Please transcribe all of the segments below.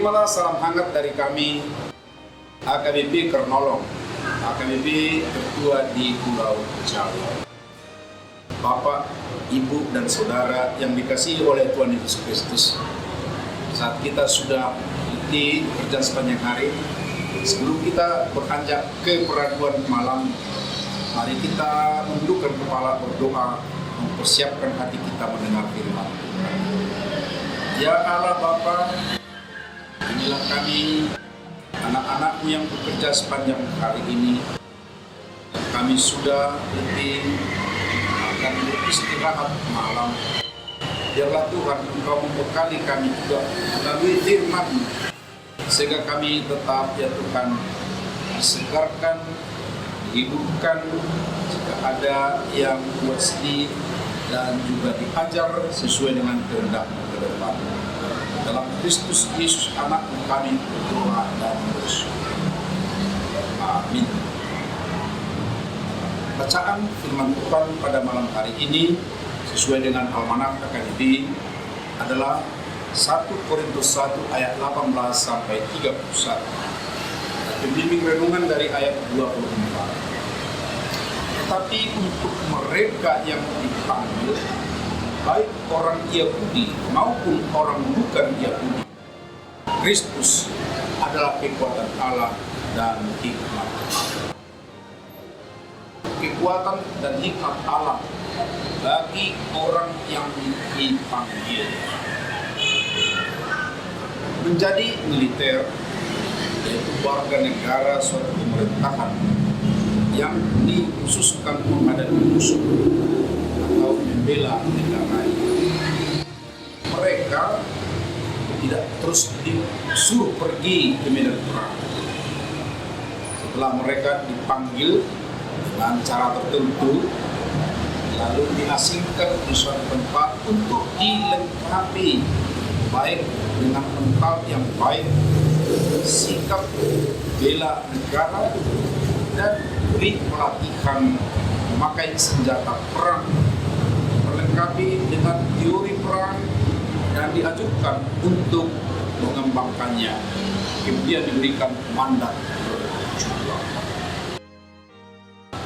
Terimalah salam hangat dari kami, AKBP Kernolong, AKBP tertua di Pulau Jawa. Bapak, Ibu, dan Saudara yang dikasihi oleh Tuhan Yesus Kristus, saat kita sudah di kerja sepanjang hari, sebelum kita beranjak ke peraduan malam, mari kita menundukkan kepala berdoa, mempersiapkan hati kita mendengar firman. Ya Allah Bapa, inilah kami, anak-anak-Mu yang bekerja sepanjang hari ini. Kami sudah letih, akan beristirahat malam. Biarlah Tuhan Engkau membekali kami juga melalui firman, sehingga kami tetap, ya Tuhan, disegarkan, dihidupkan jika ada yang buat sedih, dan juga diajar sesuai dengan kehendak-Mu ke depan. Dalam Kristus Yesus anak kami berdoa dan bersyukur. Amin. Bacaan firman Tuhan pada malam hari ini sesuai dengan Almanak AKBP adalah 1 Korintus 1 ayat 18 sampai 31. Pembimbing renungan dari ayat 24. Tetapi untuk mereka yang dipanggil, baik orang Yahudi maupun orang bukan Yahudi, Kristus adalah kekuatan Allah dan hikmat. Kekuatan dan hikmat Allah bagi orang yang dipanggil. Menjadi militer, yaitu warga negara suatu pemerintahan yang dikhususkan menghadapi musuh atau membela negara. Mereka tidak terus disuruh pergi ke medan perang. Setelah mereka dipanggil dengan cara tertentu, lalu diasingkan di suatu tempat untuk dilengkapi baik dengan mental yang baik, sikap bela negara, dan beri pelatihan memakai senjata perang, melengkapi dengan teori perang, dan diajukan untuk mengembangkannya. Kemudian diberikan mandat berjuang.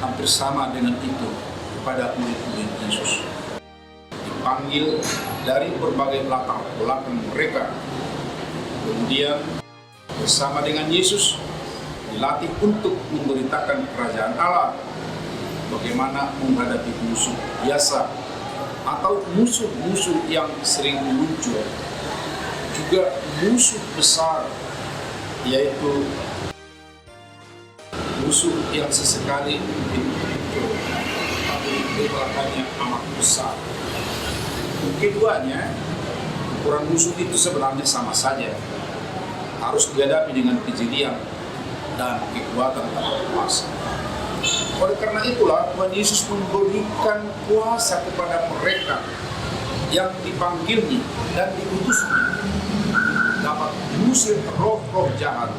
Hampir sama dengan itu kepada murid-murid Yesus. Dipanggil dari berbagai latar belakang mereka. Kemudian bersama dengan Yesus dilatih untuk memberitakan kerajaan Allah, bagaimana menghadapi musuh biasa atau musuh-musuh yang sering muncul, juga musuh besar, yaitu musuh yang sesekali mungkin muncul, tapi kekuatannya amat besar. Keduanya, ukuran musuh itu sebenarnya sama saja, harus dihadapi dengan kejelian dan kekuatan atau kuasa. Oleh karena itulah Tuhan Yesus memberikan kuasa kepada mereka yang dipanggilnya dan diutusnya, dapat mengusir roh-roh jahat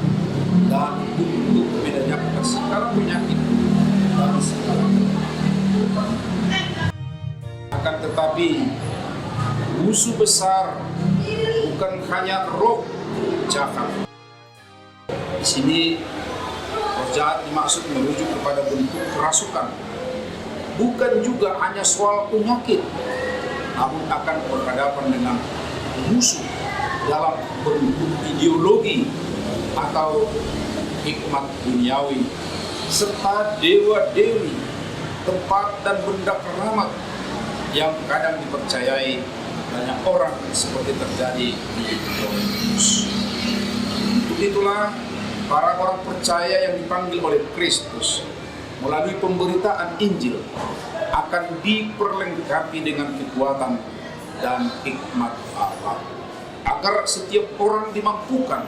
dan untuk menyadarkan segala penyakit dan segala akan tetapi musuh besar bukan hanya roh jahat. Di sini roh jahat dimaksud merujuk kepada bentuk kerasukan, bukan juga hanya soal penyakit, namun akan berhadapan dengan musuh dalam bentuk ideologi atau hikmat duniawi, serta dewa-dewi, tempat dan benda keramat yang kadang dipercayai banyak orang seperti terjadi di Korintus. Untuk itulah para orang percaya yang dipanggil oleh Kristus melalui pemberitaan Injil akan diperlengkapi dengan kekuatan dan hikmat Allah, agar setiap orang dimampukan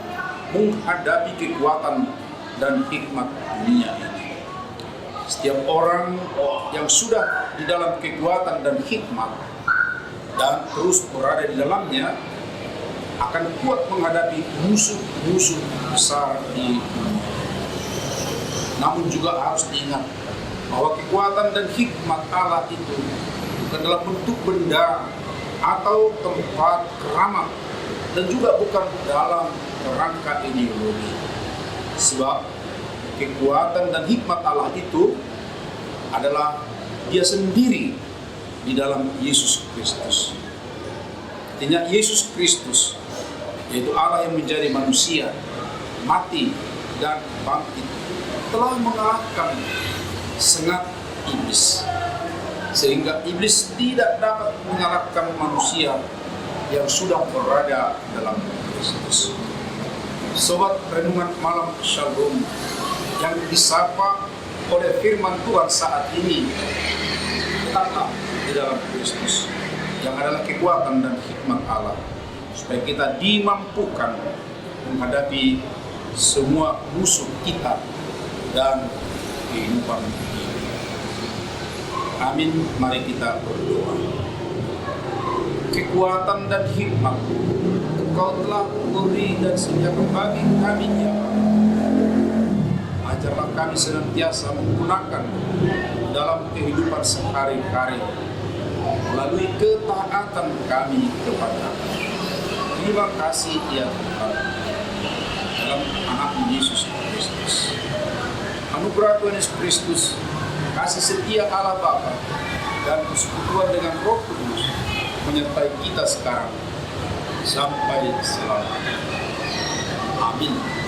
menghadapi kekuatan dan hikmat dunia ini. Setiap orang yang sudah di dalam kekuatan dan hikmat dan terus berada di dalamnya akan kuat menghadapi musuh-musuh besar di dunia. Namun juga harus diingat bahwa kekuatan dan hikmat Allah itu bukan dalam bentuk benda atau tempat keramat, dan juga bukan dalam kerangka ideologi. Sebab kekuatan dan hikmat Allah itu adalah Dia sendiri di dalam Yesus Kristus. Artinya Yesus Kristus, yaitu Allah yang menjadi manusia, mati dan bangkit, telah mengalahkan sengat iblis, sehingga iblis tidak dapat mengalahkan manusia yang sudah berada dalam Kristus. Sobat renungan malam Shalom yang disapa oleh firman Tuhan saat ini, tetaplah di dalam Kristus yang adalah kekuatan dan hikmat Allah, supaya kita dimampukan menghadapi semua musuh kita dan kehidupan ini. Amin. Mari kita berdoa. Kekuatan dan hikmat Engkau telah beri dan sediakan bagi kami, ya Allah. Ajarlah kami senantiasa menggunakan dalam kehidupan sehari-hari melalui ketaatan kami kepada. Terima kasih ya Tuhan, dalam anak Yesus Kristus. Anugerah Tuhan Yesus Kristus, kasih setia Allah Bapa dan persekutuan dengan Roh Kudus menyertai kita sekarang sampai selamanya. Amin.